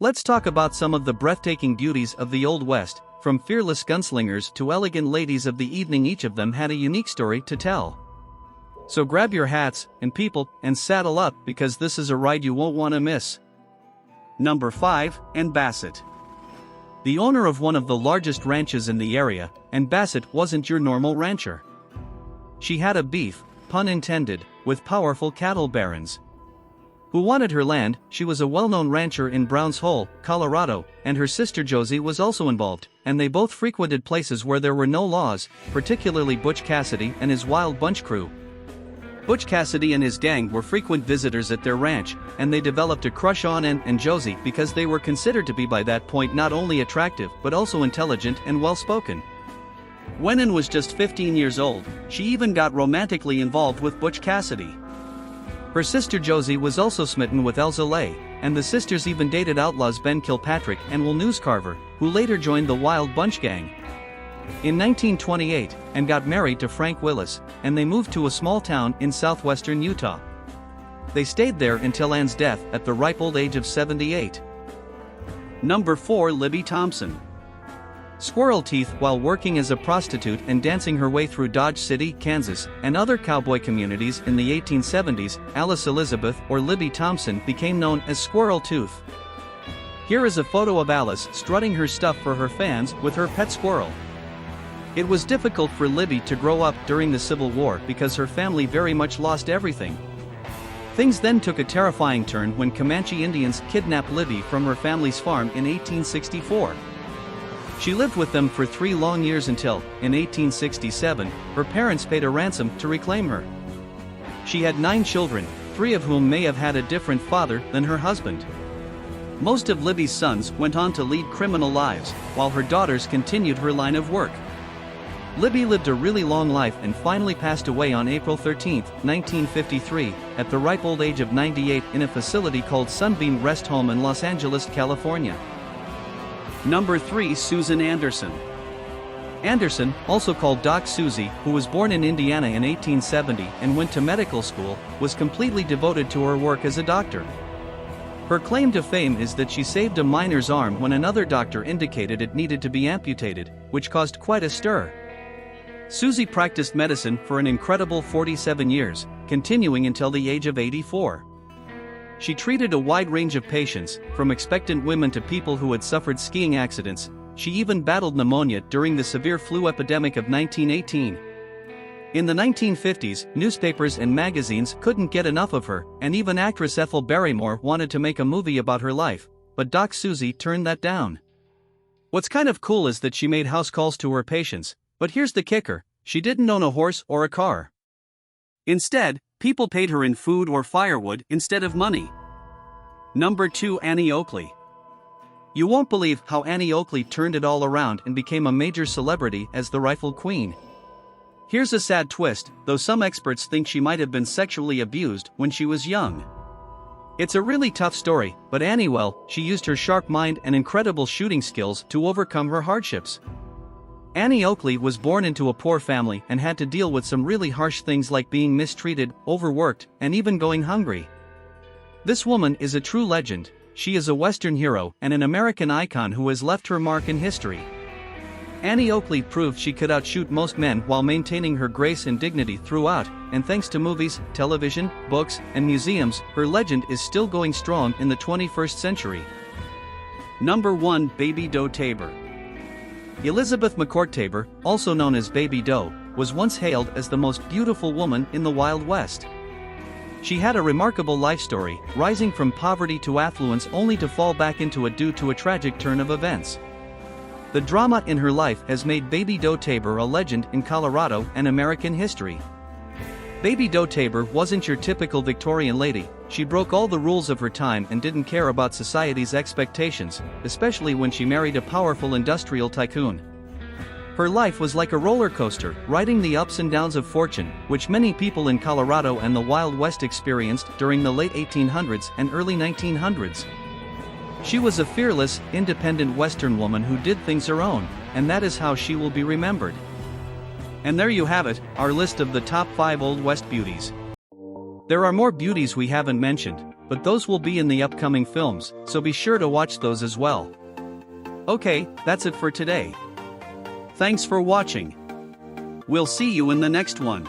Let's talk about some of the breathtaking beauties of the Old West, from fearless gunslingers to elegant ladies of the evening. Each of them had a unique story to tell. So grab your hats and people and saddle up, because this is a ride you won't want to miss. Number 5, Ann Bassett. The owner of one of the largest ranches in the area, Ann Bassett wasn't your normal rancher. She had a beef, pun intended, with powerful cattle barons who wanted her land. She was a well-known rancher in Browns Hole, Colorado, and her sister Josie was also involved, and they both frequented places where there were no laws, particularly Butch Cassidy and his Wild Bunch crew. Butch Cassidy and his gang were frequent visitors at their ranch, and they developed a crush on Ann and Josie because they were considered to be by that point not only attractive but also intelligent and well-spoken. When Ann was just 15 years old, she even got romantically involved with Butch Cassidy. Her sister Josie was also smitten with Elza Lay, and the sisters even dated outlaws Ben Kilpatrick and Will Newscarver, who later joined the Wild Bunch gang. In 1928, Ann got married to Frank Willis, and they moved to a small town in southwestern Utah. They stayed there until Ann's death at the ripe old age of 78. Number 4, Libby Thompson. Squirrel teeth while working as a prostitute and dancing her way through Dodge City, Kansas, and other cowboy communities in the 1870s, Alice Elizabeth, or Libby Thompson, became known as Squirrel Tooth. Here is a photo of Alice strutting her stuff for her fans with her pet squirrel. It was difficult for Libby to grow up during the Civil War because her family very much lost everything. Things then took a terrifying turn when Comanche Indians kidnapped Libby from her family's farm in 1864. She lived with them for 3 long years until, in 1867, her parents paid a ransom to reclaim her. She had 9 children, 3 of whom may have had a different father than her husband. Most of Libby's sons went on to lead criminal lives, while her daughters continued her line of work. Libby lived a really long life and finally passed away on April 13, 1953, at the ripe old age of 98 in a facility called Sunbeam Rest Home in Los Angeles, California. Number 3, Susan Anderson. Anderson, also called Doc Susie, who was born in Indiana in 1870 and went to medical school, was completely devoted to her work as a doctor. Her claim to fame is that she saved a miner's arm when another doctor indicated it needed to be amputated, which caused quite a stir. Susie practiced medicine for an incredible 47 years, continuing until the age of 84. She treated a wide range of patients, from expectant women to people who had suffered skiing accidents. She even battled pneumonia during the severe flu epidemic of 1918. In the 1950s, newspapers and magazines couldn't get enough of her, and even actress Ethel Barrymore wanted to make a movie about her life, but Doc Susie turned that down. What's kind of cool is that she made house calls to her patients, but here's the kicker: she didn't own a horse or a car. Instead, people paid her in food or firewood instead of money. Number 2, Annie Oakley. You won't believe how Annie Oakley turned it all around and became a major celebrity as the Rifle Queen. Here's a sad twist, though some experts think she might have been sexually abused when she was young. It's a really tough story, but Annie, well, she used her sharp mind and incredible shooting skills to overcome her hardships. Annie Oakley was born into a poor family and had to deal with some really harsh things like being mistreated, overworked, and even going hungry. This woman is a true legend. She is a Western hero and an American icon who has left her mark in history. Annie Oakley proved she could outshoot most men while maintaining her grace and dignity throughout, and thanks to movies, television, books, and museums, her legend is still going strong in the 21st century. Number 1, Baby Doe Tabor. Elizabeth McCourt Tabor, also known as Baby Doe, was once hailed as the most beautiful woman in the Wild West. She had a remarkable life story, rising from poverty to affluence only to fall back into it due to a tragic turn of events. The drama in her life has made Baby Doe Tabor a legend in Colorado and American history. Baby Doe Tabor wasn't your typical Victorian lady. She broke all the rules of her time and didn't care about society's expectations, especially when she married a powerful industrial tycoon. Her life was like a roller coaster, riding the ups and downs of fortune, which many people in Colorado and the Wild West experienced during the late 1800s and early 1900s. She was a fearless, independent Western woman who did things her own, and that is how she will be remembered. And there you have it, our list of the top 5 Old West beauties. There are more beauties we haven't mentioned, but those will be in the upcoming films, so be sure to watch those as well. Okay, that's it for today. Thanks for watching. We'll see you in the next one.